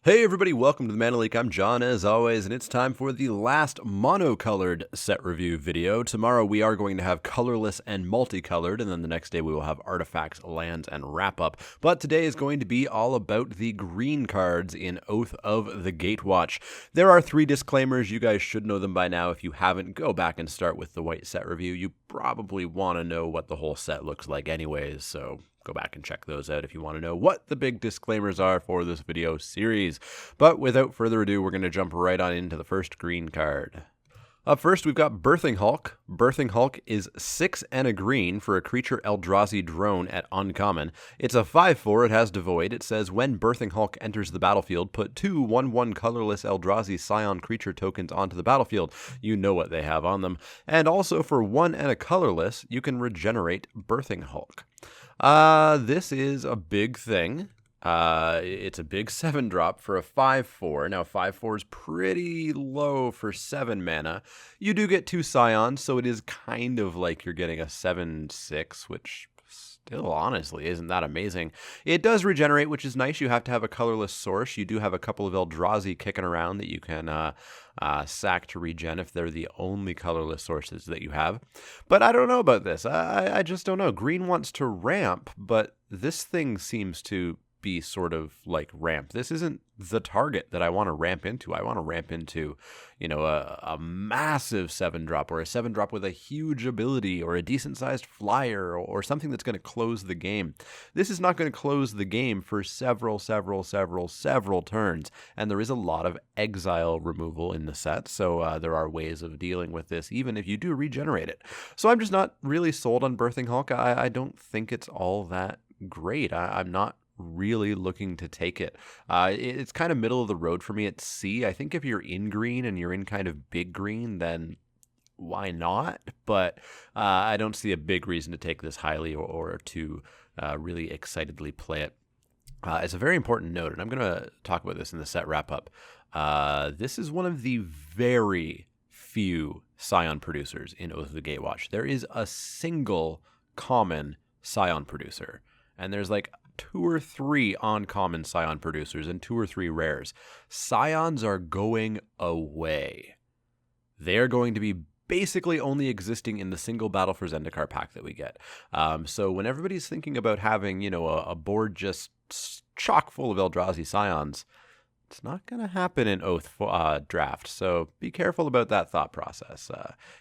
Hey everybody, welcome to the Mana Leak. I'm John as always, and it's time for the last monocolored set review video. Tomorrow we are going to have colorless and multicolored, and then the next day we will have artifacts, lands, and wrap-up. But today is going to be all about the green cards in Oath of the Gatewatch. There are 3 disclaimers. You guys should know them by now. If you haven't, go back and start with the white set review. You probably want to know what the whole set looks like anyways, so go back and check those out if you want to know what the big disclaimers are for this video series. But without further ado, we're going to jump right on into the first green card. Up first, we've got Birthing Hulk. Birthing Hulk is 6 and a green for a creature Eldrazi drone at uncommon. It's a 5/4, it has Devoid. It says, when Birthing Hulk enters the battlefield, put 2 1/1 colorless Eldrazi Scion creature tokens onto the battlefield. You know what they have on them. And also for 1 and a colorless, you can regenerate Birthing Hulk. This is a big thing. It's a big 7-drop for a 5/4. Now, 5/4 is pretty low for 7 mana. You do get 2 Scions, so it is kind of like you're getting a 7/6, which still, honestly, isn't that amazing. It does regenerate, which is nice. You have to have a colorless source. You do have a couple of Eldrazi kicking around that you can sack to regen if they're the only colorless sources that you have. But I don't know about this. I just don't know. Green wants to ramp, but this thing seems to be sort of like ramp. This isn't the target that I want to ramp into. I want to ramp into, you know, a massive 7-drop or a 7-drop with a huge ability or a decent sized flyer or something that's going to close the game. This is not going to close the game for several turns, and there is a lot of exile removal in the set, so there are ways of dealing with this even if you do regenerate it. So I'm just not really sold on Birthing Hulk. I don't think it's all that great. I'm not really looking to take it. It's kind of middle of the road for me at C. I think if you're in green and you're in kind of big green, then why not? But I don't see a big reason to take this highly or to really excitedly play it. It's a very important note, and I'm going to talk about this in the set wrap-up. This is one of the very few Scion producers in Oath of the Gatewatch. There is a single common Scion producer, and there's like 2 or 3 uncommon Scion producers and 2 or 3 rares. Scions are going away. They are going to be basically only existing in the single Battle for Zendikar pack that we get. So when everybody's thinking about having, you know, a board just chock full of Eldrazi Scions, it's not going to happen in Oath draft, so be careful about that thought process.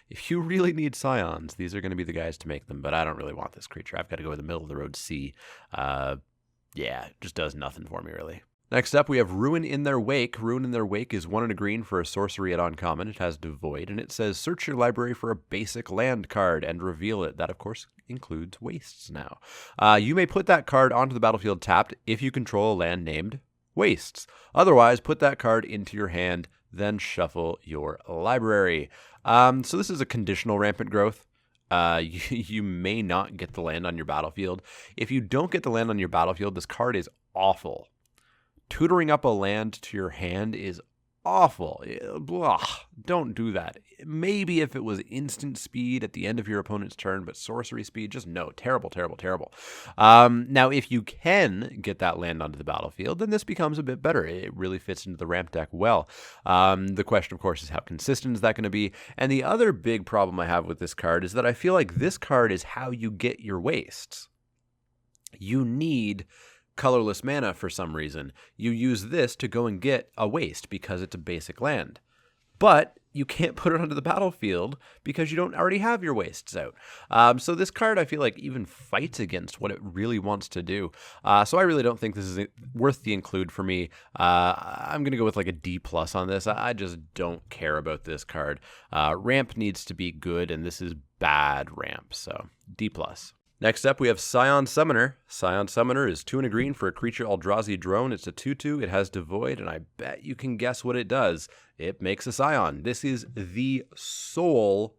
If you really need Scions, these are going to be the guys to make them, but I don't really want this creature. I've got to go with the middle-of-the-road C. Yeah, it just does nothing for me, really. Next up, we have Ruin in Their Wake. Ruin in Their Wake is 1 and a green for a sorcery at uncommon. It has Devoid, and it says, search your library for a basic land card and reveal it. That, of course, includes Wastes now. You may put that card onto the battlefield tapped if you control a land named Wastes. Otherwise, put that card into your hand, then shuffle your library. So this is a conditional rampant growth. You may not get the land on your battlefield. If you don't get the land on your battlefield, this card is awful. Tutoring up a land to your hand is awful. Blah, don't do that. Maybe if it was instant speed at the end of your opponent's turn, but sorcery speed, just no. Terrible. Now, if you can get that land onto the battlefield, then this becomes a bit better. It really fits into the ramp deck well. The question, of course, is how consistent is that going to be? And the other big problem I have with this card is that I feel like this card is how you get your wastes. You need colorless mana for some reason. You use this to go and get a waste because it's a basic land. But you can't put it onto the battlefield because you don't already have your wastes out. So this card, I feel like, even fights against what it really wants to do. So I really don't think this is worth the include for me. I'm going to go with like a D+ on this. I just don't care about this card. Ramp needs to be good, and this is bad ramp, so D+. Next up, we have Scion Summoner. Scion Summoner is 2 and a green for a creature Eldrazi drone. It's a 2/2. It has Devoid, and I bet you can guess what it does. It makes a Scion. This is the sole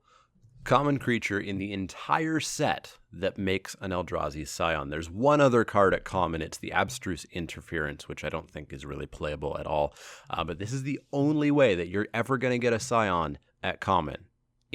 common creature in the entire set that makes an Eldrazi Scion. There's one other card at common. It's the Abstruse Interference, which I don't think is really playable at all. But this is the only way that you're ever going to get a Scion at common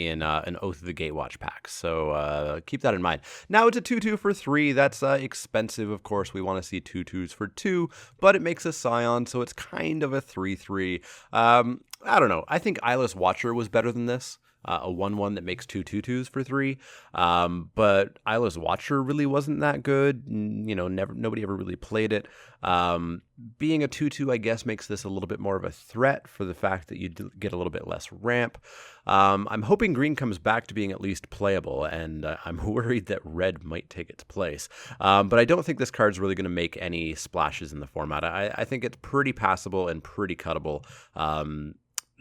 in an Oath of the Gatewatch pack. So keep that in mind. Now it's a 2/2 for 3. That's expensive, of course. We want to see 2/2s for 2, but it makes a Scion, so it's kind of a 3/3. I don't know. I think Eyeless Watcher was better than this. A 1/1 that makes 2 2/2s for 3. But Eyeless Watcher really wasn't that good. Nobody ever really played it. Being a 2/2, I guess, makes this a little bit more of a threat for the fact that you get a little bit less ramp. I'm hoping green comes back to being at least playable, and I'm worried that red might take its place. But I don't think this card's really going to make any splashes in the format. I think it's pretty passable and pretty cuttable.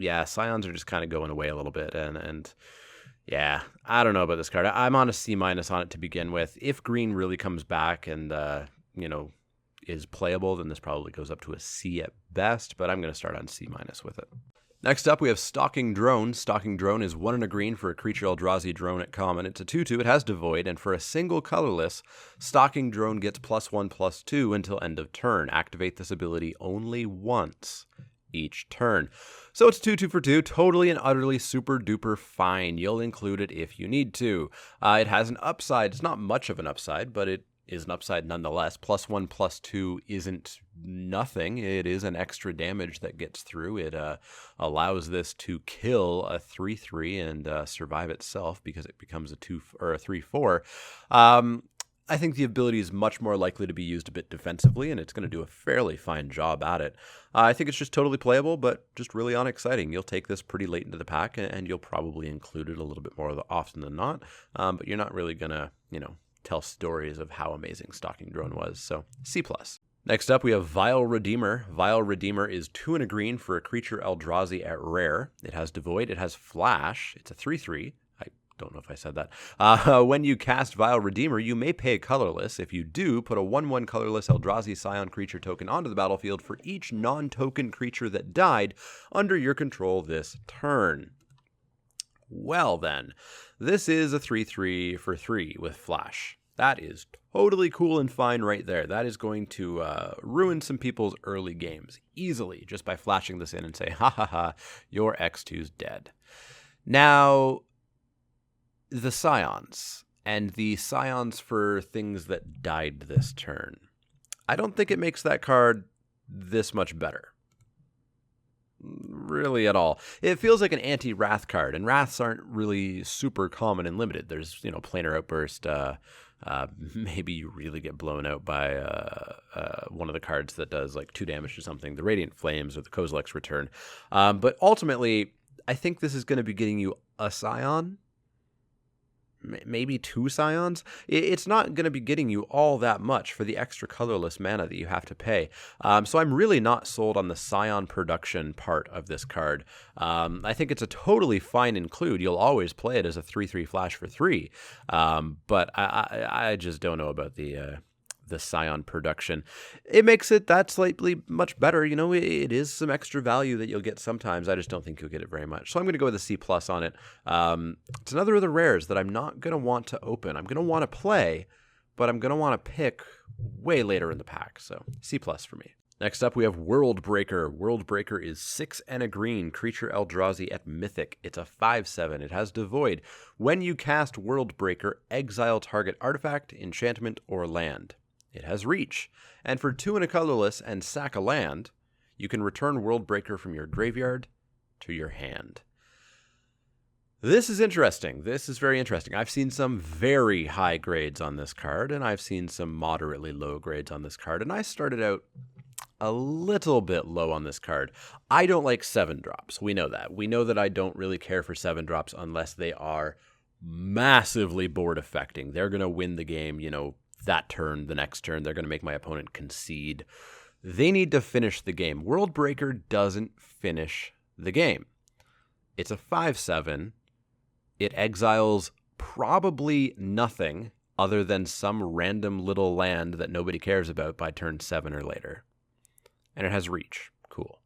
Yeah, Scions are just kind of going away a little bit, and yeah, I don't know about this card. I'm on a C- on it to begin with. If green really comes back and is playable, then this probably goes up to a C at best, but I'm going to start on C- with it. Next up, we have Stalking Drone. Stalking Drone is 1 and a green for a creature Eldrazi drone at common. It's a 2/2. It has Devoid, and for a single colorless, Stalking Drone gets +1/+2 until end of turn. Activate this ability only once each turn. So it's 2/2 for 2, totally and utterly super duper fine. You'll include it if you need to. It has an upside. It's not much of an upside, but it is an upside nonetheless. +1/+2 isn't nothing. It is an extra damage that gets through. It allows this to kill a 3/3 and survive itself because it becomes a 2 or a 3/4. I think the ability is much more likely to be used a bit defensively, and it's going to do a fairly fine job at it. I think it's just totally playable, but just really unexciting. You'll take this pretty late into the pack, and you'll probably include it a little bit more often than not, but you're not really going to, tell stories of how amazing Stalking Drone was, so C+. Next up, we have Vile Redeemer. Vile Redeemer is 2 and a green for a creature Eldrazi at rare. It has Devoid, it has Flash, it's a 3/3. Don't know if I said that. When you cast Vile Redeemer, you may pay colorless. If you do, put a 1/1 colorless Eldrazi Scion creature token onto the battlefield for each non-token creature that died under your control this turn. Well then, this is a 3/3 for 3 with Flash. That is totally cool and fine right there. That is going to ruin some people's early games easily just by flashing this in and say, ha ha ha, your X2's dead. Now, the Scions, and the Scions for things that died this turn. I don't think it makes that card this much better. Really at all. It feels like an anti-Wrath card, and Wraths aren't really super common and limited. There's, Planar Outburst, maybe you really get blown out by one of the cards that does like 2 damage to something, the Radiant Flames or the Kozilek's Return. But ultimately, I think this is going to be getting you a Scion, maybe 2 Scions. It's not going to be getting you all that much for the extra colorless mana that you have to pay. So I'm really not sold on the Scion production part of this card. I think it's a totally fine include. You'll always play it as a 3/3 flash for 3. But I just don't know about the Scion production. It makes it that slightly much better. It is some extra value that you'll get sometimes. I just don't think you'll get it very much. So I'm going to go with a C+ on it. It's another of the rares that I'm not going to want to open. I'm going to want to play, but I'm going to want to pick way later in the pack. So C+ for me. Next up, we have Worldbreaker. Worldbreaker is 6 and a green, creature Eldrazi at Mythic. It's a 5/7. It has Devoid. When you cast Worldbreaker, exile target artifact, enchantment, or land. It has Reach, and for 2 and a colorless and sack a land, you can return Worldbreaker from your graveyard to your hand. This is interesting. This is very interesting. I've seen some very high grades on this card, and I've seen some moderately low grades on this card, and I started out a little bit low on this card. I don't like 7-drops. We know that. We know that I don't really care for 7-drops unless they are massively board affecting. They're going to win the game, that turn, the next turn. They're going to make my opponent concede. They need to finish the game. Worldbreaker doesn't finish the game. It's a 5/7. It exiles probably nothing other than some random little land that nobody cares about by turn 7 or later. And it has Reach. Cool.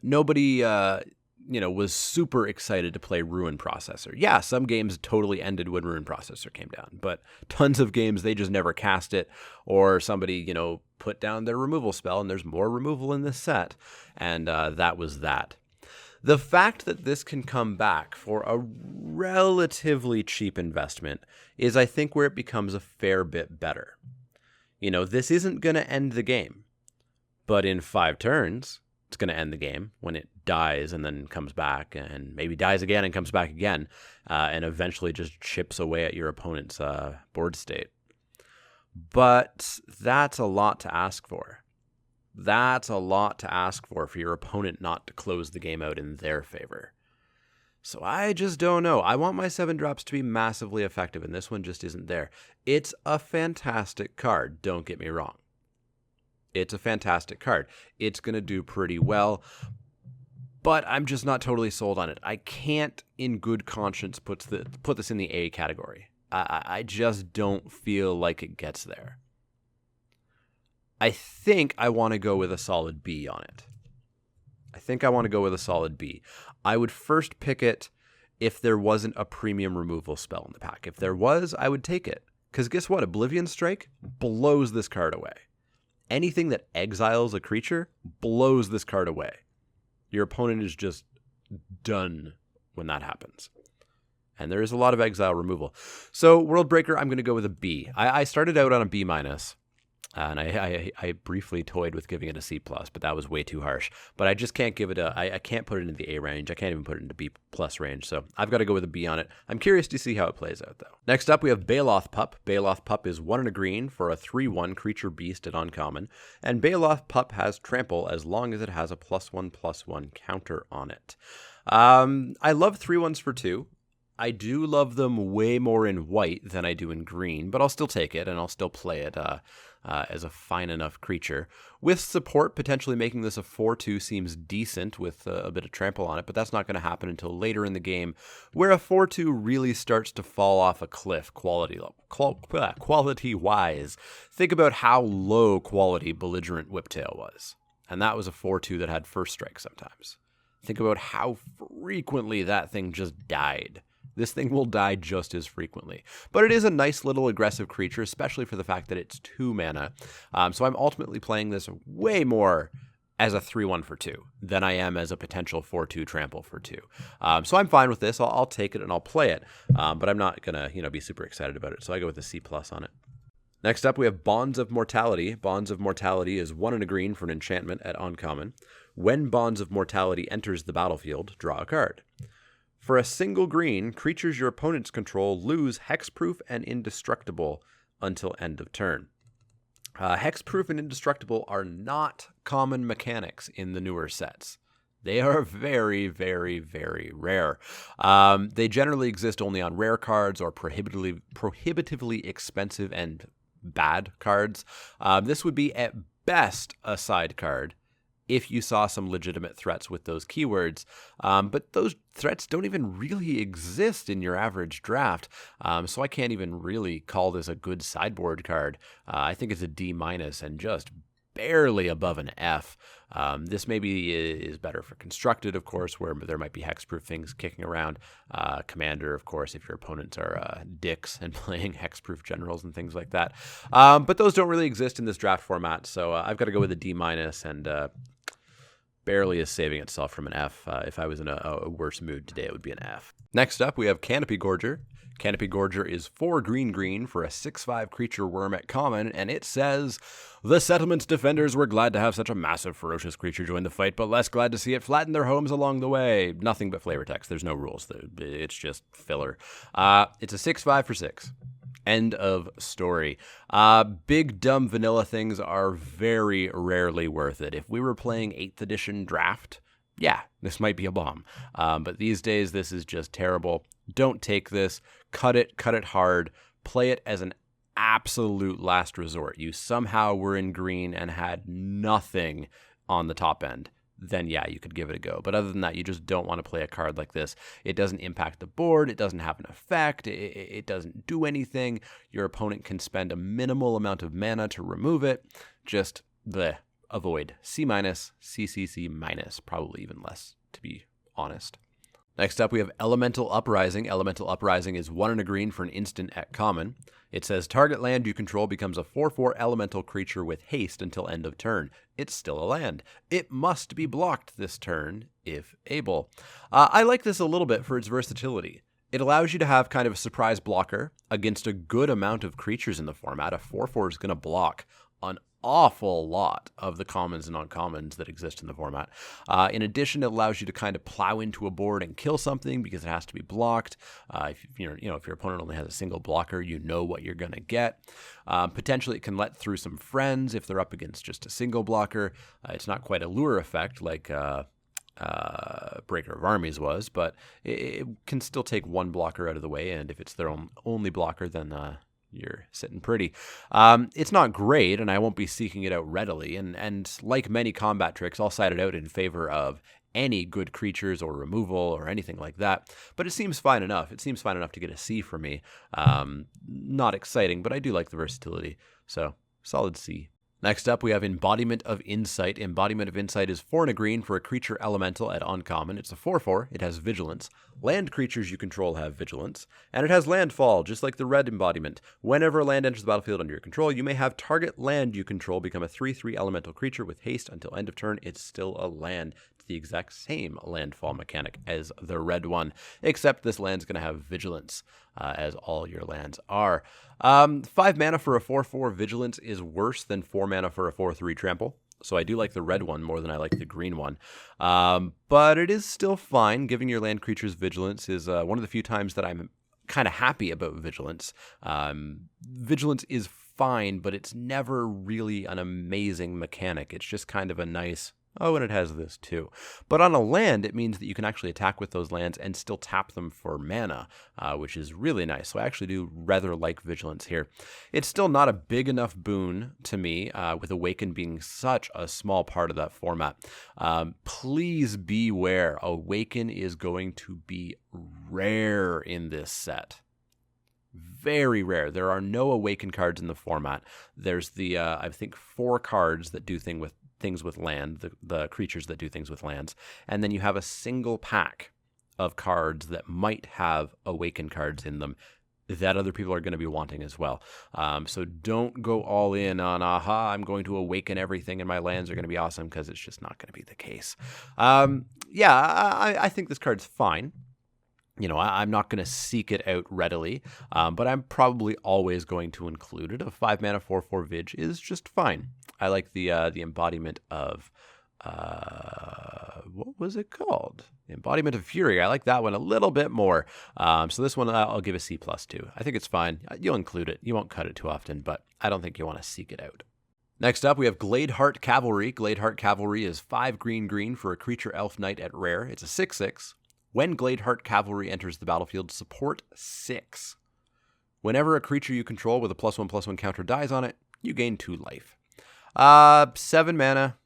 Nobody was super excited to play Ruin Processor. Yeah, some games totally ended when Ruin Processor came down, but tons of games, they just never cast it, or somebody, put down their removal spell, and there's more removal in this set, and that was that. The fact that this can come back for a relatively cheap investment is, I think, where it becomes a fair bit better. You know, this isn't going to end the game, but in 5 turns, it's going to end the game when it dies and then comes back and maybe dies again and comes back again and eventually just chips away at your opponent's board state. But that's a lot to ask for. That's a lot to ask for your opponent not to close the game out in their favor. So I just don't know. I want my 7 drops to be massively effective, and this one just isn't there. It's a fantastic card, don't get me wrong. It's a fantastic card. It's going to do pretty well, but I'm just not totally sold on it. I can't, in good conscience, put this in the A category. I just don't feel like it gets there. I think I want to go with a solid B on it. I would first pick it if there wasn't a premium removal spell in the pack. If there was, I would take it. Because guess what? Oblivion Strike blows this card away. Anything that exiles a creature blows this card away. Your opponent is just done when that happens. And there is a lot of exile removal. So Worldbreaker, I'm going to go with a B. I started out on a B-, and I briefly toyed with giving it a C+, but that was way too harsh. But I just can't give it I can't put it into the A range. I can't even put it into B+ range. So I've got to go with a B on it. I'm curious to see how it plays out, though. Next up, we have Bailiff Pup. Bailiff Pup is 1 and a green for a 3/1 creature beast at uncommon. And Bailiff Pup has trample as long as it has a +1/+1 counter on it. I love 3/1s for 2. I do love them way more in white than I do in green, but I'll still take it and I'll still play it as a fine enough creature. With support, potentially making this a 4/2 seems decent with a bit of trample on it, but that's not going to happen until later in the game, where a 4/2 really starts to fall off a cliff quality-wise. Think about how low quality Belligerent Whiptail was, and that was a 4/2 that had first strike sometimes. Think about how frequently that thing just died. This thing will die just as frequently. But it is a nice little aggressive creature, especially for the fact that it's 2 mana. So I'm ultimately playing this way more as a 3/1 for 2 than I am as a potential 4/2 trample for 2. So I'm fine with this. I'll take it and I'll play it. But I'm not going to be super excited about it. So I go with a C+ on it. Next up, we have Bonds of Mortality. Bonds of Mortality is 1 and a green for an enchantment at uncommon. When Bonds of Mortality enters the battlefield, draw a card. For a single green, creatures your opponents control lose hexproof and indestructible until end of turn. Hexproof and indestructible are not common mechanics in the newer sets. They are very, very, very rare. They generally exist only on rare cards or prohibitively expensive and bad cards. This would be at best a side card if you saw some legitimate threats with those keywords. But those threats don't even really exist in your average draft. So I can't even really call this a good sideboard card. I think it's a D- and just barely above an F. This maybe is better for Constructed, of course, where there might be hexproof things kicking around. Commander, of course, if your opponents are dicks and playing hexproof generals and things like that. But those don't really exist in this draft format, so I've got to go with a D- and barely is saving itself from an F. If I was in a worse mood today, it would be an F. Next up, we have Canopy Gorger. Canopy Gorger is 4 green for a 6/5 creature worm at common, and it says, "The settlement's defenders were glad to have such a massive, ferocious creature join the fight, but less glad to see it flatten their homes along the way." Nothing but flavor text. There's no rules. It's just filler. It's a 6/5 for 6. End of story. Big, dumb vanilla things are very rarely worth it. If we were playing 8th edition draft, yeah, this might be a bomb. But these days, this is just terrible. Don't take this. Cut it hard. Play it as an absolute last resort. You somehow were in green and had nothing on the top end. Then yeah, you could give it a go. But other than that, you just don't want to play a card like this. It doesn't impact the board. It doesn't have an effect. It doesn't do anything. Your opponent can spend a minimal amount of mana to remove it. Just avoid. C-, CCC-, probably even less, to be honest. Next up, we have Elemental Uprising. Elemental Uprising is 1 and a green for an instant at common. It says target land you control becomes a 4/4 elemental creature with haste until end of turn. It's still a land. It must be blocked this turn, if able. I like this a little bit for its versatility. It allows you to have kind of a surprise blocker against a good amount of creatures in the format. A 4/4 is going to block an awful lot of the commons and uncommons that exist in the format. In addition, it allows you to kind of plow into a board and kill something because it has to be blocked. If your opponent only has a single blocker, you know what you're going to get. Potentially, it can let through some friends if they're up against just a single blocker. It's not quite a lure effect like Breaker of Armies was, but it can still take one blocker out of the way, and if it's their only blocker, then you're sitting pretty. It's not great, and I won't be seeking it out readily, and like many combat tricks, I'll side it out in favor of any good creatures or removal or anything like that, but it seems fine enough. It seems fine enough to get a C for me. Not exciting, but I do like the versatility, so solid C. Next up, we have Embodiment of Insight. Embodiment of Insight is 4 and a green for a creature elemental at uncommon. It's a 4/4. It has vigilance. Land creatures you control have vigilance. And it has landfall, just like the red embodiment. Whenever a land enters the battlefield under your control, you may have target land you control become a 3/3 elemental creature with haste until end of turn. It's still a land. It's the exact same landfall mechanic as the red one, except this land's going to have vigilance, as all your lands are. 5 mana for a 4/4 vigilance is worse than 4 mana for a 4/3 trample. So I do like the red one more than I like the green one. But it is still fine. Giving your land creatures vigilance is one of the few times that I'm kind of happy about vigilance. Vigilance is fine, but it's never really an amazing mechanic. It's just kind of a nice, oh, and it has this too. But on a land, it means that you can actually attack with those lands and still tap them for mana, which is really nice. So I actually do rather like Vigilance here. It's still not a big enough boon to me, with Awaken being such a small part of that format. Please beware. Awaken is going to be rare in this set. Very rare. There are no Awaken cards in the format. There's the, I think, 4 cards that do things with land, the creatures that do things with lands, and then you have a single pack of cards that might have Awaken cards in them that other people are going to be wanting as well. So don't go all in on, I'm going to Awaken everything and my lands are going to be awesome, because it's just not going to be the case. I think this card's fine. You know, I'm not going to seek it out readily, but I'm probably always going to include it. A 5 mana 4/4 Vig is just fine. I like the embodiment of, what was it called? Embodiment of Fury. I like that one a little bit more. So this one I'll give a C+ too. I think it's fine. You'll include it. You won't cut it too often, but I don't think you want to seek it out. Next up, we have Glade Cavalry. Glade Cavalry is 5 green for a creature elf knight at rare. It's a 6/6. When Glade Cavalry enters the battlefield, support 6. Whenever a creature you control with a +1/+1 counter dies on it, you gain 2 life. 7 mana.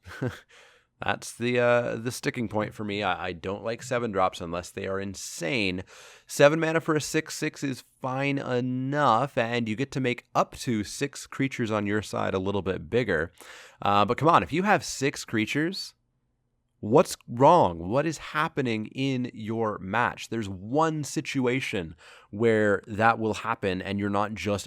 That's the sticking point for me. I don't like 7 drops unless they are insane. 7 mana for a 6/6 is fine enough, and you get to make up to 6 creatures on your side a little bit bigger. But come on, if you have 6 creatures, what's wrong? What is happening in your match? There's one situation where that will happen and you're not just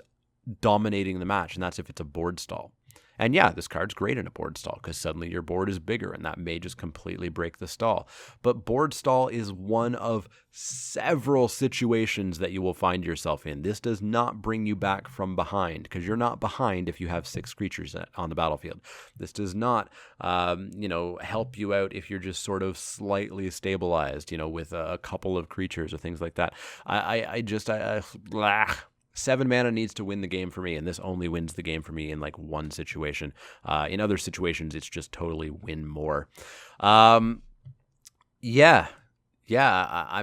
dominating the match, and that's if it's a board stall. And yeah, this card's great in a board stall because suddenly your board is bigger and that may just completely break the stall. But board stall is one of several situations that you will find yourself in. This does not bring you back from behind, because you're not behind if you have 6 creatures on the battlefield. This does not, help you out if you're just sort of slightly stabilized, with a couple of creatures or things like that. 7 mana needs to win the game for me, and this only wins the game for me in like one situation. In other situations, it's just totally win more. I'm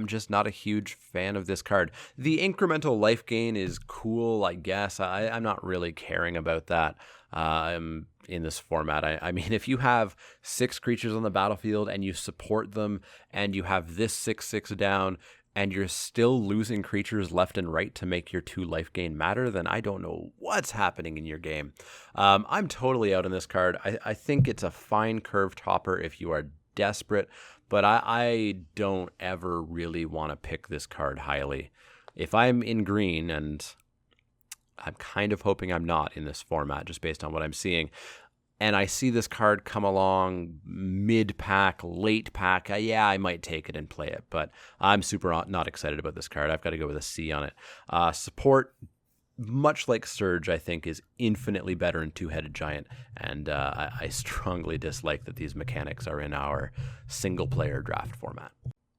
just not a huge fan of this card. The incremental life gain is cool, I guess. I'm not really caring about that in this format. I mean, if you have 6 creatures on the battlefield and you support them and you have this 6/6 down, and you're still losing creatures left and right to make your 2 life gain matter, then I don't know what's happening in your game. I'm totally out on this card. I think it's a fine curved hopper if you are desperate, but I don't ever really want to pick this card highly. If I'm in green, and I'm kind of hoping I'm not in this format just based on what I'm seeing, and I see this card come along mid-pack, late-pack, yeah, I might take it and play it, but I'm super not excited about this card. I've got to go with a C on it. Support, much like Surge, I think, is infinitely better in Two-Headed Giant, and I strongly dislike that these mechanics are in our single-player draft format.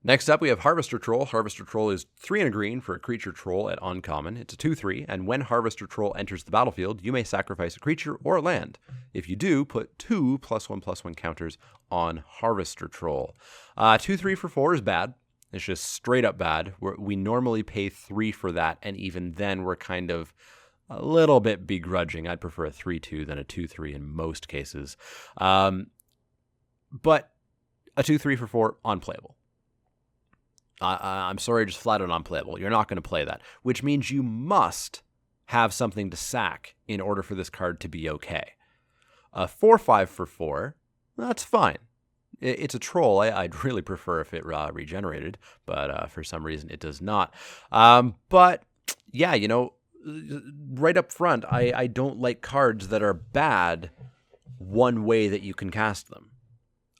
Next up, we have Harvester Troll. Harvester Troll is 3 and a green for a creature troll at uncommon. It's a 2/3, and when Harvester Troll enters the battlefield, you may sacrifice a creature or a land. If you do, put 2 +1/+1 counters on Harvester Troll. 2/3 for 4 is bad. It's just straight up bad. We normally pay 3 for that, and even then we're kind of a little bit begrudging. I'd prefer a 3/2 than a 2/3 in most cases. But a 2/3 for 4, unplayable. I'm sorry, just flat out unplayable. You're not going to play that, which means you must have something to sack in order for this card to be okay. A 4/5 for 4, that's fine. It's a troll. I'd really prefer if it regenerated, but for some reason it does not. But yeah, you know, right up front, I don't like cards that are bad one way that you can cast them.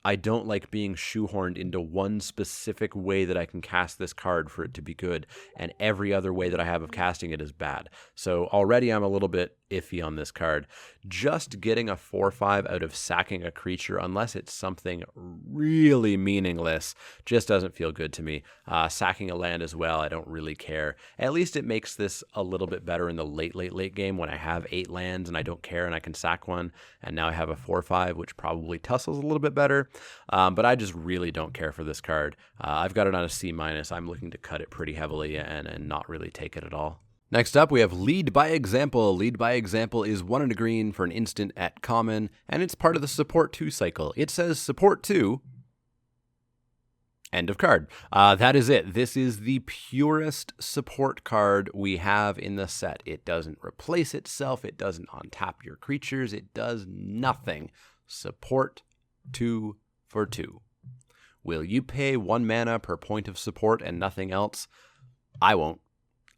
I don't like being shoehorned into one specific way that I can cast this card for it to be good, and every other way that I have of casting it is bad. So already I'm a little bit iffy on this card. Just getting a 4/5 out of sacking a creature, unless it's something really meaningless, just doesn't feel good to me. Sacking a land as well, I don't really care. At least it makes this a little bit better in the late game when I have 8 lands and I don't care and I can sack one, and now I have a 4/5, which probably tussles a little bit better. But I just really don't care for this card. I've got it on a C-. I'm looking to cut it pretty heavily and not really take it at all. Next up, we have Lead by Example. Lead by Example is 1 and a green for an instant at common, and it's part of the Support 2 cycle. It says Support 2, end of card. That is it. This is the purest support card we have in the set. It doesn't replace itself. It doesn't untap your creatures. It does nothing. Support 2 for 2. Will you pay 1 mana per point of support and nothing else? I won't.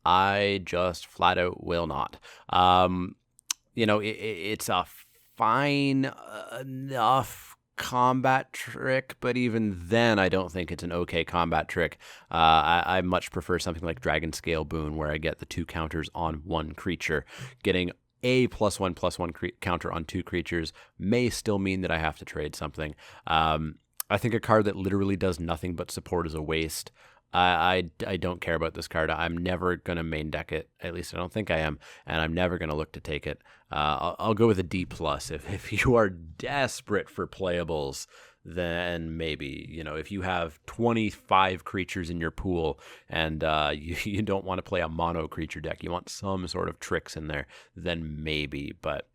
I just flat out will not. You know, it's a fine enough combat trick, but even then I don't think it's an okay combat trick. I much prefer something like Dragon Scale Boon, where I get the 2 counters on 1 creature. Getting a +1/+1 counter on 2 creatures may still mean that I have to trade something. I think a card that literally does nothing but support is a waste. I don't care about this card. I'm never going to main deck it. At least I don't think I am. And I'm never going to look to take it. I'll go with a D+. If you are desperate for playables, then maybe, you know, if you have 25 creatures in your pool and you don't want to play a mono creature deck, you want some sort of tricks in there, then maybe. But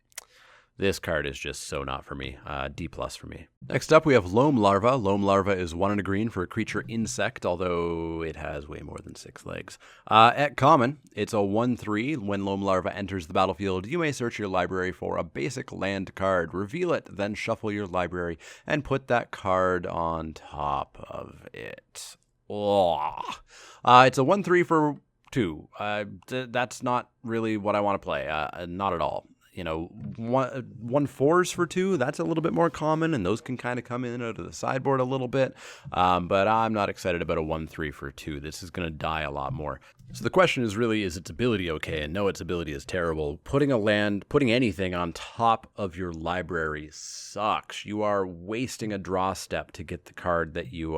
this card is just so not for me. D+ for me. Next up, we have Loam Larva. Loam Larva is 1 and a green for a creature insect, although it has way more than 6 legs. At common, it's a 1/3. When Loam Larva enters the battlefield, you may search your library for a basic land card, reveal it, then shuffle your library, and put that card on top of it. It's a 1/3 for 2. That's not really what I want to play. Not at all. You know, 1/4s for 2, that's a little bit more common, and those can kind of come in out of the sideboard a little bit. But I'm not excited about a 1/3 for 2. This is going to die a lot more. So the question is really, is its ability okay? And no, its ability is terrible. Putting anything on top of your library sucks. You are wasting a draw step to get the card that you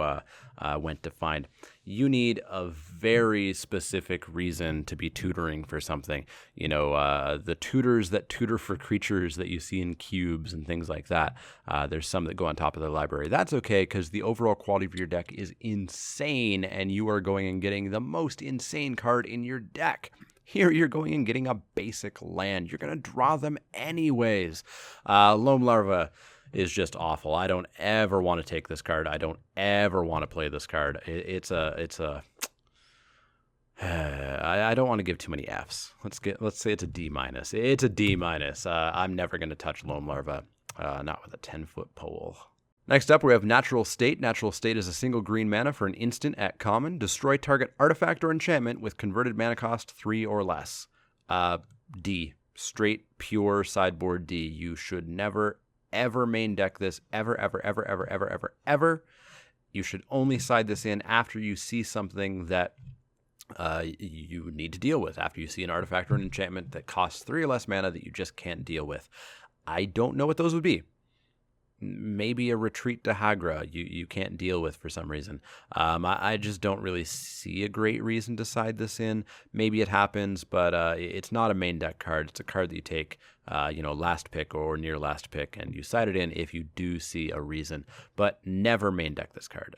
went to find. You need a very specific reason to be tutoring for something. You know, the tutors that tutor for creatures that you see in cubes and things like that. There's some that go on top of the library. That's okay, because the overall quality of your deck is insane, and you are going and getting the most insane card in your deck. Here you're going and getting a basic land. You're going to draw them anyways. Loam Larva is just awful. I don't ever want to take this card. I don't ever want to play this card. I don't want to give too many Fs. Let's say it's a D-. It's a D-. I'm never going to touch Loam Larva, not with a 10-foot pole. Next up, we have Natural State. Natural State is a single green mana for an instant at common. Destroy target artifact or enchantment with converted mana cost 3 or less. D. Straight, pure sideboard D. You should never, ever main deck this. Ever, ever, ever, ever, ever, ever, ever. You should only side this in after you see something that you need to deal with. After you see an artifact or an enchantment that costs 3 or less mana that you just can't deal with. I don't know what those would be. Maybe a Retreat to Hagra you can't deal with for some reason. I just don't really see a great reason to side this in. Maybe it happens, but it's not a main deck card. It's a card that you take, last pick or near last pick, and you side it in if you do see a reason. But never main deck this card.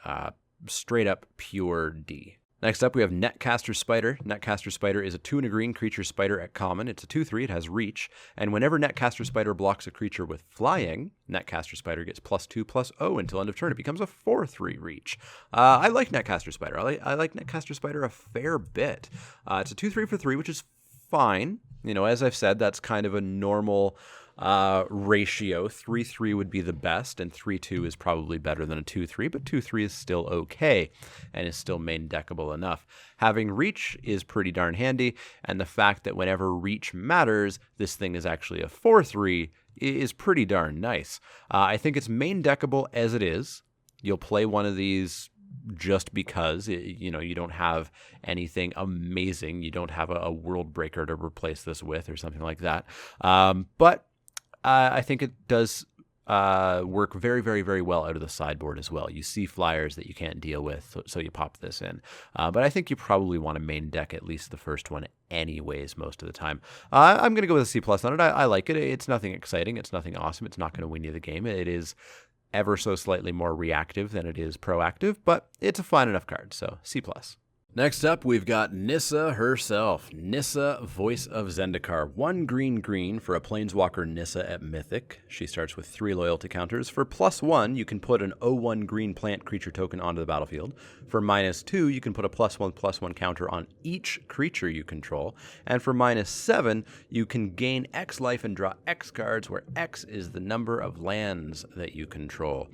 Straight up pure D. Next up, we have Netcaster Spider. Netcaster Spider is a 2 and a green creature spider at common. It's a 2/3, it has reach. And whenever Netcaster Spider blocks a creature with flying, Netcaster Spider gets +2/+0 until end of turn. It becomes a 4/3 reach. I like Netcaster Spider. I like Netcaster Spider a fair bit. It's a 2/3 for 3, which is fine. As I've said, that's kind of a normal ratio. 3/3 would be the best, and 3/2 is probably better than a 2/3, but 2/3 is still okay and is still main deckable enough. Having reach is pretty darn handy, and the fact that whenever reach matters, this thing is actually a 4/3 is pretty darn nice. I think it's main deckable as it is. You'll play one of these just because, you don't have anything amazing. You don't have a Worldbreaker to replace this with or something like that. But I think it does work very, very, very well out of the sideboard as well. You see flyers that you can't deal with, so you pop this in. But I think you probably want to main deck at least the first one anyways most of the time. I'm going to go with a C+ on it. I like it. It's nothing exciting. It's nothing awesome. It's not going to win you the game. It is ever so slightly more reactive than it is proactive, but it's a fine enough card, so C+. Next up, we've got Nyssa herself. Nyssa, Voice of Zendikar. 1 green for a Planeswalker Nyssa at Mythic. She starts with 3 loyalty counters. For +1, you can put an 0/1 green plant creature token onto the battlefield. For -2, you can put a +1/+1 counter on each creature you control. And for -7, you can gain X life and draw X cards, where X is the number of lands that you control.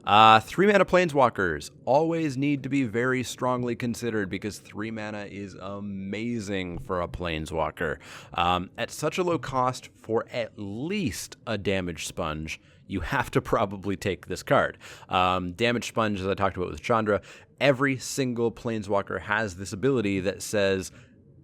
3 mana Planeswalkers always need to be very strongly considered because 3 mana is amazing for a Planeswalker. At such a low cost for at least a Damage Sponge, you have to probably take this card. Damage Sponge, as I talked about with Chandra, every single Planeswalker has this ability that says,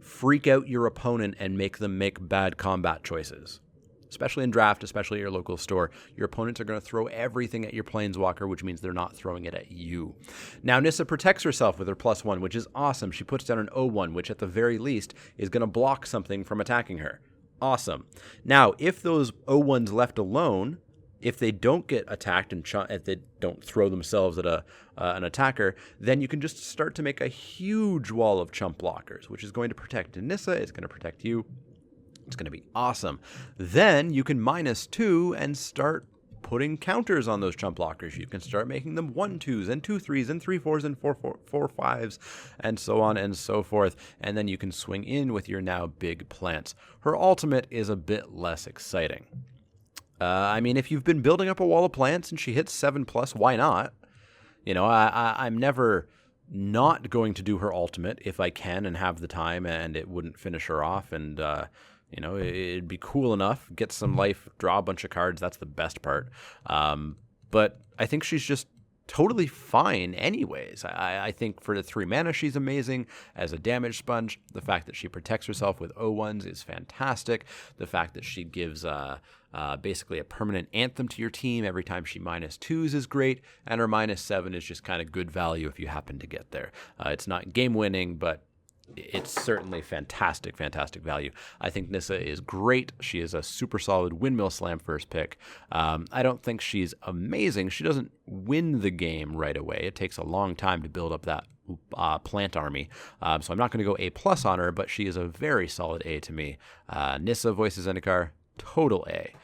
freak out your opponent and make them make bad combat choices. Especially in draft, especially at your local store, your opponents are going to throw everything at your Planeswalker, which means they're not throwing it at you. Now, Nyssa protects herself with her +1, which is awesome. She puts down an 0/1, which at the very least is going to block something from attacking her. Awesome. Now, if those 0/1s left alone, if they don't get attacked and if they don't throw themselves at an attacker, then you can just start to make a huge wall of chump blockers, which is going to protect Nyssa, it's going to protect you. It's going to be awesome. Then you can -2 and start putting counters on those chump blockers. You can start making them 1/2s and 2/3s and 3/4s and 4/5s and so on and so forth. And then you can swing in with your now big plants. Her ultimate is a bit less exciting. If you've been building up a wall of plants and she hits 7+, why not? I'm never not going to do her ultimate if I can and have the time and it wouldn't finish her off, and it'd be cool enough, get some life, draw a bunch of cards. That's the best part. But I think she's just totally fine anyways. I think for the 3 mana, she's amazing as a damage sponge. The fact that she protects herself with 0/1s is fantastic. The fact that she gives basically a permanent anthem to your team every time she -2s is great. And her -7 is just kind of good value if you happen to get there. It's not game winning, but it's certainly fantastic, fantastic value. I think Nyssa is great. She is a super solid Windmill Slam first pick. I don't think she's amazing. She doesn't win the game right away. It takes a long time to build up that plant army. So I'm not going to go A+ on her, but she is a very solid A to me. Nyssa, Voice of Zendikar, total A.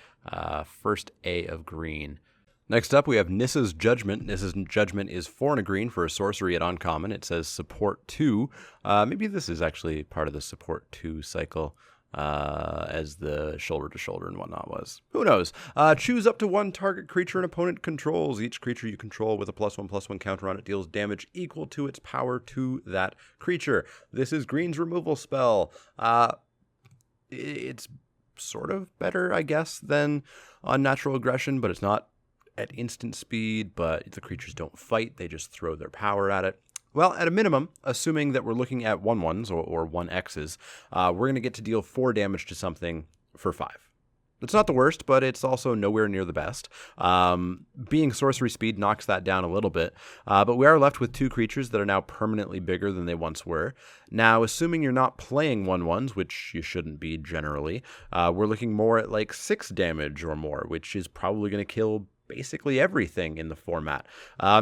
First A of green. Next up, we have Nyssa's Judgment. Nyssa's Judgment is 4 and a green for a sorcery at uncommon. It says support 2. Maybe this is actually part of the support 2 cycle. as the shoulder to shoulder and whatnot was. Who knows? Choose up to one target creature an opponent controls. Each creature you control with a +1/+1 counter on it deals damage equal to its power to that creature. This is green's removal spell. It's sort of better, I guess, than Unnatural Aggression, but it's not at instant speed, but the creatures don't fight. They just throw their power at it. Well, at a minimum, assuming that we're looking at 1/1s or 1Xs, we're going to get to deal 4 damage to something for 5. It's not the worst, but it's also nowhere near the best. Being sorcery speed knocks that down a little bit, but we are left with 2 creatures that are now permanently bigger than they once were. Now, assuming you're not playing 1/1s, which you shouldn't be generally, we're looking more at like 6 damage or more, which is probably going to kill basically everything in the format.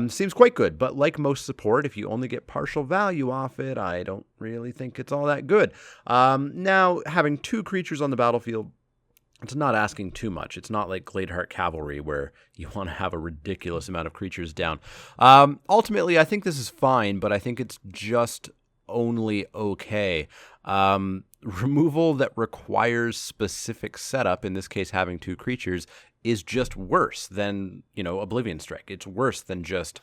Seems quite good, but like most support, if you only get partial value off it, I don't really think it's all that good. Now, having 2 creatures on the battlefield, it's not asking too much. It's not like Glade Cavalry where you want to have a ridiculous amount of creatures down. Ultimately, I think this is fine, but I think it's just only okay. Removal that requires specific setup, in this case having 2 creatures, is just worse than, Oblivion Strike. It's worse than just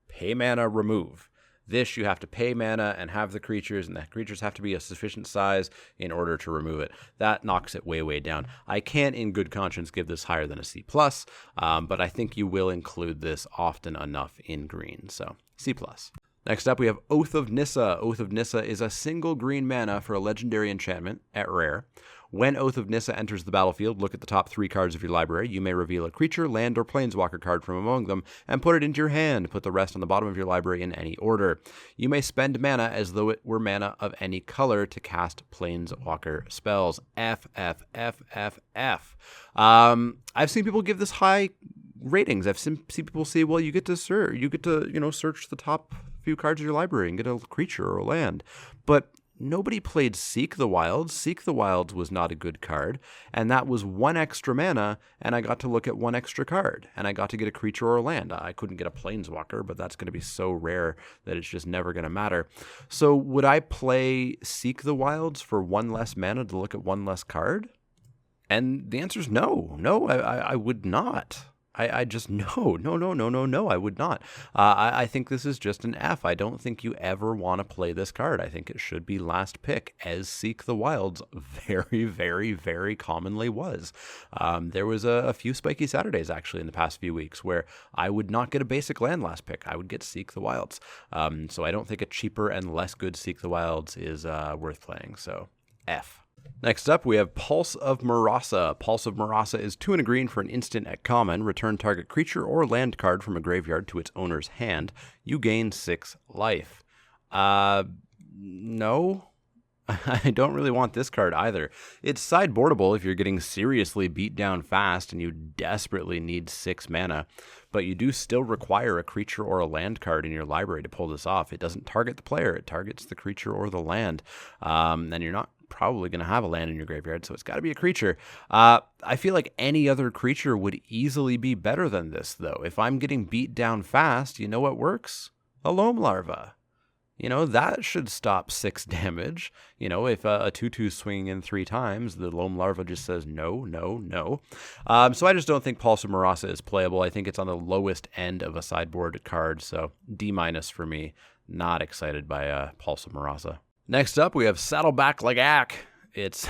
pay mana, remove. This, you have to pay mana and have the creatures, and the creatures have to be a sufficient size in order to remove it. That knocks it way, way down. I can't in good conscience give this higher than a C+, but I think you will include this often enough in green, so C+. Next up, we have Othe of Nyssa. Othe of Nyssa is a single green mana for a legendary enchantment at rare. When Othe of Nyssa enters the battlefield, look at the top 3 cards of your library. You may reveal a creature, land, or planeswalker card from among them and put it into your hand. Put the rest on the bottom of your library in any order. You may spend mana as though it were mana of any color to cast planeswalker spells. F. I've seen people give this high ratings. I've seen people say, well, you get to search the top few cards of your library and get a creature or a land. But nobody played Seek the Wilds. Seek the Wilds was not a good card, and that was 1 extra mana, and I got to look at 1 extra card, and I got to get a creature or a land. I couldn't get a planeswalker, but that's going to be so rare that it's just never going to matter. So would I play Seek the Wilds for 1 less mana to look at 1 less card? And the answer is no. No, I would not. I just, no, I would not. I think this is just an F. I don't think you ever want to play this card. I think it should be last pick, as Seek the Wilds very, very, very commonly was. There was a few Spiky Saturdays, actually, in the past few weeks where I would not get a basic land last pick. I would get Seek the Wilds. So I don't think a cheaper and less good Seek the Wilds is worth playing. So F. Next up, we have Pulse of Mursa. Pulse of Mursa is 2 and a green for an instant at common. Return target creature or land card from a graveyard to its owner's hand. You gain 6 life. No. I don't really want this card either. It's sideboardable if you're getting seriously beat down fast and you desperately need 6 mana, but you do still require a creature or a land card in your library to pull this off. It doesn't target the player, it targets the creature or the land, and you're not probably going to have a land in your graveyard, so it's got to be a creature. I feel like any other creature would easily be better than this, though. If I'm getting beat down fast, you know what works? A Loam larva. That should stop 6 damage. If a 2/2 swinging in 3 times, the Loam larva just says no, no, no. So I just don't think Pulse of Mursa is playable. I think it's on the lowest end of a sideboard card, so D- for me. Not excited by Pulse of Mursa. Next up, we have Saddleback Lagak. It's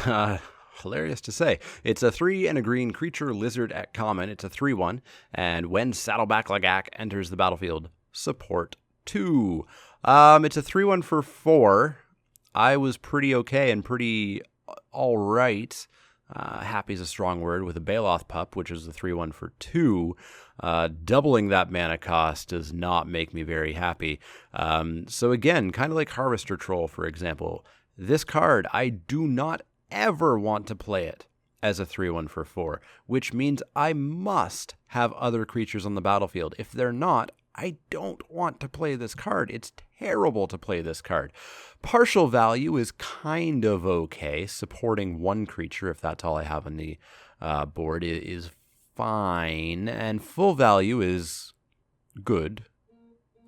hilarious to say. It's a 3 and a green creature lizard at common. It's a 3/1, and when Saddleback Lagak enters the battlefield, support 2. It's a 3/1 for 4. I was pretty okay and pretty all right. Happy is a strong word, with a Bailiff Pup, which is a 3/1 for 2. Doubling that mana cost does not make me very happy. So again, kind of like Harvester Troll, for example, this card, I do not ever want to play it as a 3/1 for 4, which means I must have other creatures on the battlefield. If they're not, I don't want to play this card. It's terrible to play this card. Partial value is kind of okay. Supporting 1 creature, if that's all I have on the board, is fine. And full value is good.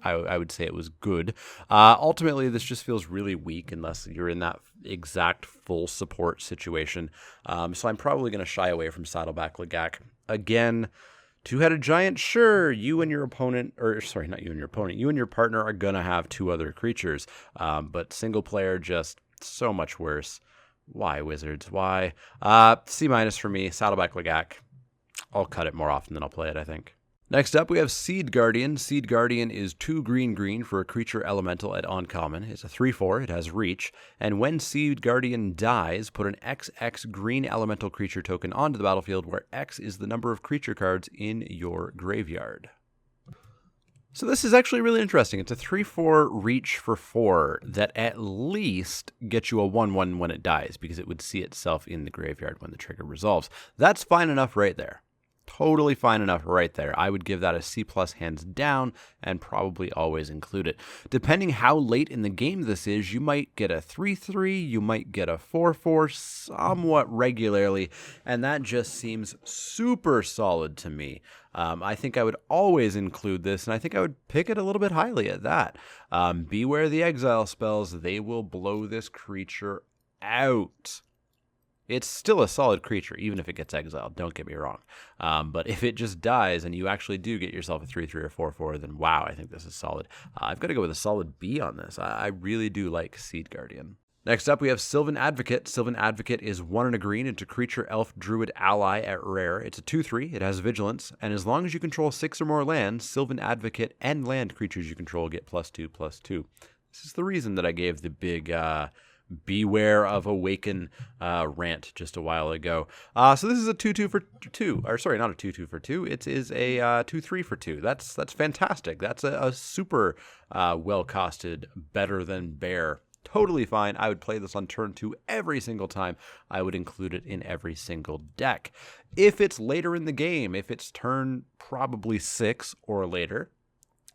I would say it was good. Ultimately, this just feels really weak unless you're in that exact full support situation. So I'm probably going to shy away from Saddleback Lagak. Again, two-headed giant, sure, you and your opponent, or sorry, not you and your opponent, you and your partner are going to have two other creatures. But single player, just so much worse. Why, Wizards? Why? C- for me, Saddleback Lagak. I'll cut it more often than I'll play it, I think. Next up, we have Seed Guardian. Seed Guardian is 2 green for a creature elemental at uncommon. It's a 3/4, it has reach, and when Seed Guardian dies, put an XX green elemental creature token onto the battlefield, where X is the number of creature cards in your graveyard. So this is actually really interesting. It's a 3/4 reach for 4 that at least gets you a 1/1 when it dies, because it would see itself in the graveyard when the trigger resolves. That's fine enough right there. Totally fine enough right there. I would give that a C+ hands down and probably always include it. Depending how late in the game this is, you might get a 3/3, you might get a 4/4 somewhat regularly, and that just seems super solid to me. I think I would always include this, and I think I would pick it a little bit highly at that. Beware the exile spells. They will blow this creature out. It's still a solid creature, even if it gets exiled, don't get me wrong. But if it just dies and you actually do get yourself a 3/3 or 4/4, then wow, I think this is solid. I've got to go with a solid B on this. I really do like Seed Guardian. Next up, we have Sylvan Advocate. Sylvan Advocate is 1 and a green into creature, elf, druid, ally at rare. It's a 2/3, it has vigilance, and as long as you control 6 or more lands, Sylvan Advocate and land creatures you control get +2/+2. This is the reason that I gave the big Beware of Awaken rant just a while ago. So this is a 2/2 for 2, or sorry, not a 2/2 for 2. It is a 2/3 for 2. That's fantastic. That's a super well costed, better than bear. Totally fine. I would play this on turn 2 every single time. I would include it in every single deck. If it's later in the game, if it's turn probably 6 or later,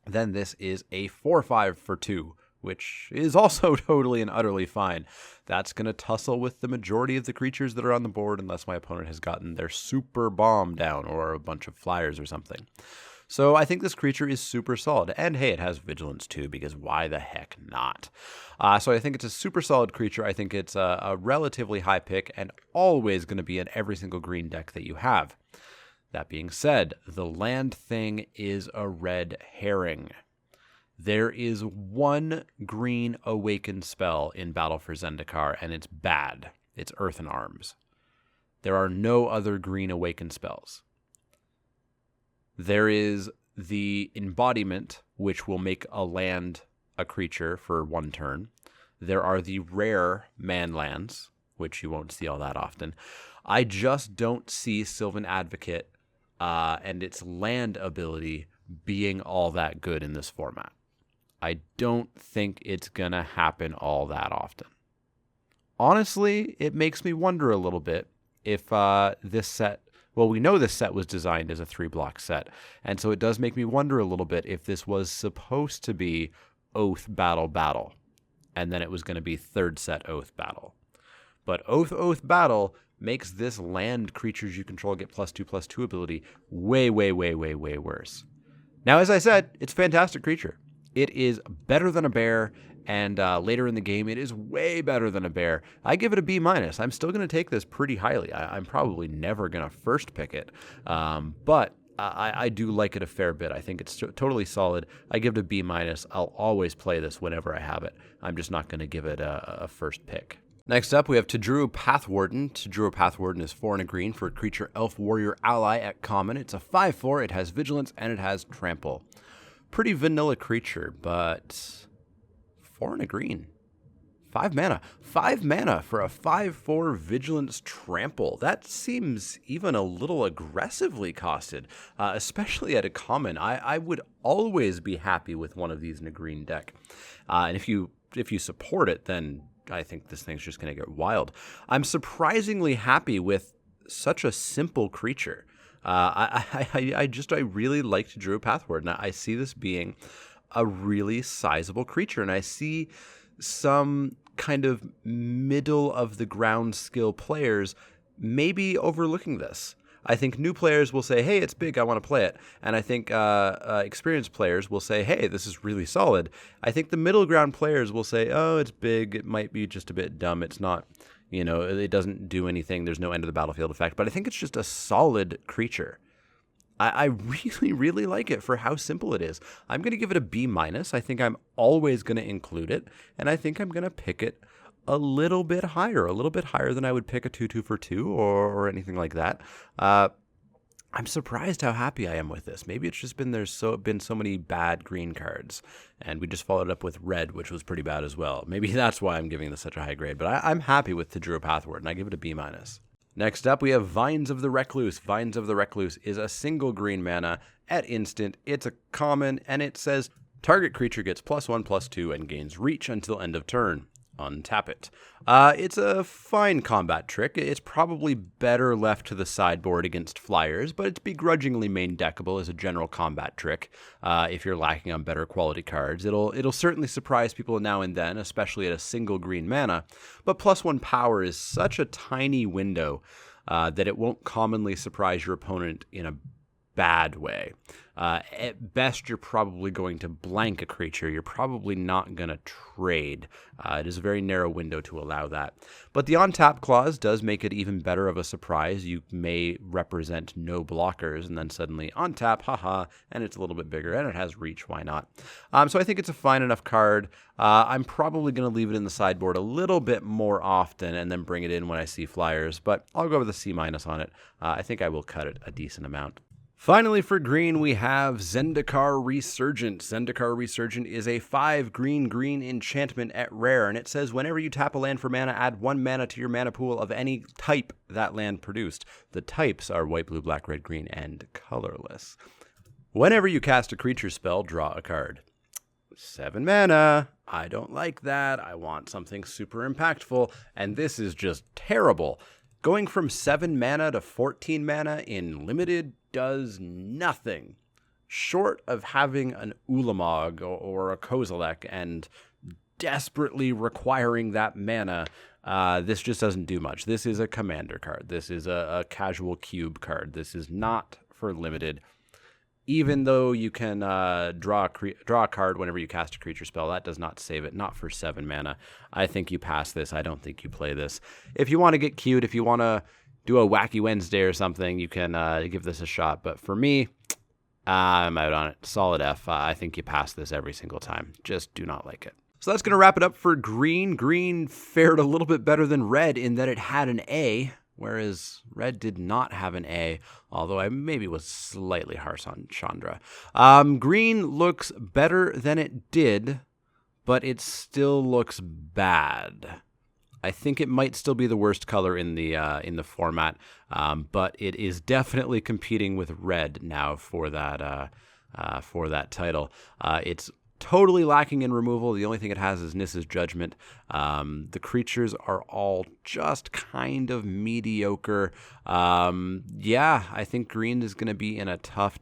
then this is a 4/5 for 2. Which is also totally and utterly fine. That's going to tussle with the majority of the creatures that are on the board unless my opponent has gotten their super bomb down or a bunch of flyers or something. So I think this creature is super solid. And hey, it has vigilance too, because why the heck not? So I think it's a super solid creature. I think it's a relatively high pick and always going to be in every single green deck that you have. That being said, the land thing is a red herring. There is 1 green awaken spell in Battle for Zendikar, and it's bad. It's Earthen Arms. There are no other green awaken spells. There is the Embodiment, which will make a land a creature for 1 turn. There are the rare man lands, which you won't see all that often. I just don't see Sylvan Advocate and its land ability being all that good in this format. I don't think it's going to happen all that often. Honestly, it makes me wonder a little bit if this set, well, we know this set was designed as a 3-block set, and so it does make me wonder a little bit if this was supposed to be Oath Battle, and then it was going to be 3rd set Oath Battle. But Oath Battle makes this land creatures you control get +2/+2 ability way worse. Now, as I said, it's a fantastic creature. It is better than a bear, and later in the game, it is way better than a bear. I give it a B-. I'm still going to take this pretty highly. I'm probably never going to first pick it, but I do like it a fair bit. I think it's totally solid. I give it a B-. I'll always play this whenever I have it. I'm just not going to give it a first pick. Next up, we have Tadru Pathwarden. Tadru Pathwarden is 4 and a green for a creature, elf, warrior, ally at common. It's a 5/4. It has vigilance, and it has trample. Pretty vanilla creature, but 4 and a green. 5 mana. 5 mana for a 5/4 vigilance trample. That seems even a little aggressively costed, especially at a common. I would always be happy with one of these in a green deck. And if you support it, then I think this thing's just going to get wild. I'm surprisingly happy with such a simple creature. I really like Tadru Pathwarden. I see this being a really sizable creature, and I see some kind of middle of the ground skill players maybe overlooking this. I think new players will say, hey, it's big, I want to play it. And I think experienced players will say, hey, this is really solid. I think the middle ground players will say, oh, it's big, it might be just a bit dumb, it's not, you know, it doesn't do anything, there's no end of the battlefield effect. But I think it's just a solid creature. I really, really like it for how simple it is. I'm going to give it a B-. I think I'm always going to include it, and I think I'm going to pick it a little bit higher than I would pick a 2/2 for 2 or anything like that. I'm surprised how happy I am with this. Maybe it's just there's been so many bad green cards, and we just followed up with red, which was pretty bad as well. Maybe that's why I'm giving this such a high grade, but I'm happy with Tadru Pathward, and I give it a B-. Next up, we have Vines of the Rekluse. Vines of the Rekluse is a single green mana at instant. It's a common, and it says target creature gets +1/+2 and gains reach until end of turn. Untap it. It's a fine combat trick. It's probably better left to the sideboard against flyers, but it's begrudgingly main deckable as a general combat trick. If you're lacking on better quality cards, it'll certainly surprise people now and then, especially at a single green mana. But +1 power is such a tiny window that it won't commonly surprise your opponent in a bad way. At best, you're probably going to blank a creature. You're probably not going to trade. It is a very narrow window to allow that. But the on-tap clause does make it even better of a surprise. You may represent no blockers, and then suddenly on-tap, haha, and it's a little bit bigger, and it has reach, why not? So I think it's a fine enough card. I'm probably going to leave it in the sideboard a little bit more often and then bring it in when I see flyers, but I'll go with a C- on it. I think I will cut it a decent amount. Finally, for green, we have Zendikar Resurgence. Zendikar Resurgence is a 5 green enchantment at rare, and it says whenever you tap a land for mana, add 1 mana to your mana pool of any type that land produced. The types are white, blue, black, red, green, and colorless. Whenever you cast a creature spell, draw a card. 7 mana. I don't like that. I want something super impactful, and this is just terrible. Going from 7 mana to 14 mana in limited does nothing short of having an Ulamog or a Kozilek and desperately requiring that mana. This just doesn't do much. This is a commander card. This is a casual cube card. This is not for limited. Even though you can draw a card whenever you cast a creature spell, that does not save it, not for 7 mana. I think you pass this. I don't think you play this. If you want to get cute, if you want to do a Wacky Wednesday or something, you can give this a shot. But for me, I'm out on it. Solid F. I think you pass this every single time. Just do not like it. So that's going to wrap it up for green. Green fared a little bit better than red in that it had an A, whereas red did not have an A, although I maybe was slightly harsh on Chandra. Green looks better than it did, but it still looks bad. I think it might still be the worst color in the format, but it is definitely competing with red now for that title. It's totally lacking in removal. The only thing it has is Nyssa's Judgment. The creatures are all just kind of mediocre. I think green is going to be in a tough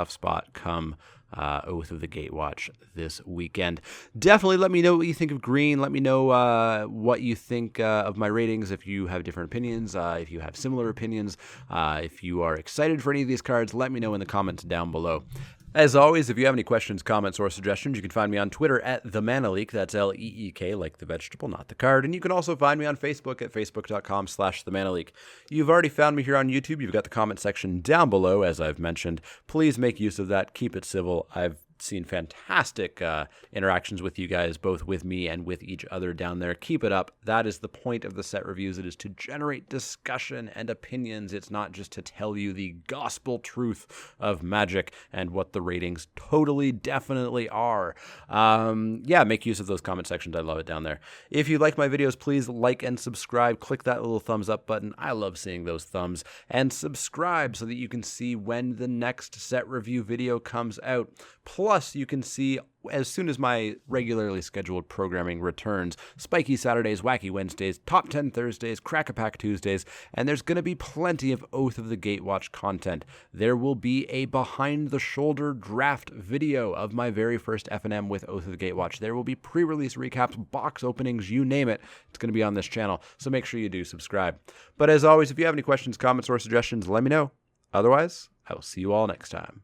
spot come Oath of the Gatewatch this weekend. Definitely let me know what you think of green. Let me know what you think of my ratings, if you have different opinions, if you have similar opinions, if you are excited for any of these cards, let me know in the comments down below. As always, if you have any questions, comments, or suggestions, you can find me on Twitter at @TheManaLeak. That's L-E-E-K, like the vegetable, not the card. And you can also find me on Facebook at facebook.com/TheManaLeak. You've already found me here on YouTube. You've got the comment section down below, as I've mentioned. Please make use of that. Keep it civil. I've seen fantastic interactions with you guys, both with me and with each other down there. Keep it up. That is the point of the set reviews. It is to generate discussion and opinions. It's not just to tell you the gospel truth of Magic and what the ratings totally, definitely are. Make use of those comment sections. I love it down there. If you like my videos, please like and subscribe. Click that little thumbs up button. I love seeing those thumbs. And subscribe so that you can see when the next set review video comes out. Plus, you can see as soon as my regularly scheduled programming returns, Spiky Saturdays, Wacky Wednesdays, Top 10 Thursdays, Crack-a-Pack Tuesdays, and there's going to be plenty of Oath of the Gatewatch content. There will be a behind-the-shoulder draft video of my very first FNM with Oath of the Gatewatch. There will be pre-release recaps, box openings, you name it. It's going to be on this channel, so make sure you do subscribe. But as always, if you have any questions, comments, or suggestions, let me know. Otherwise, I will see you all next time.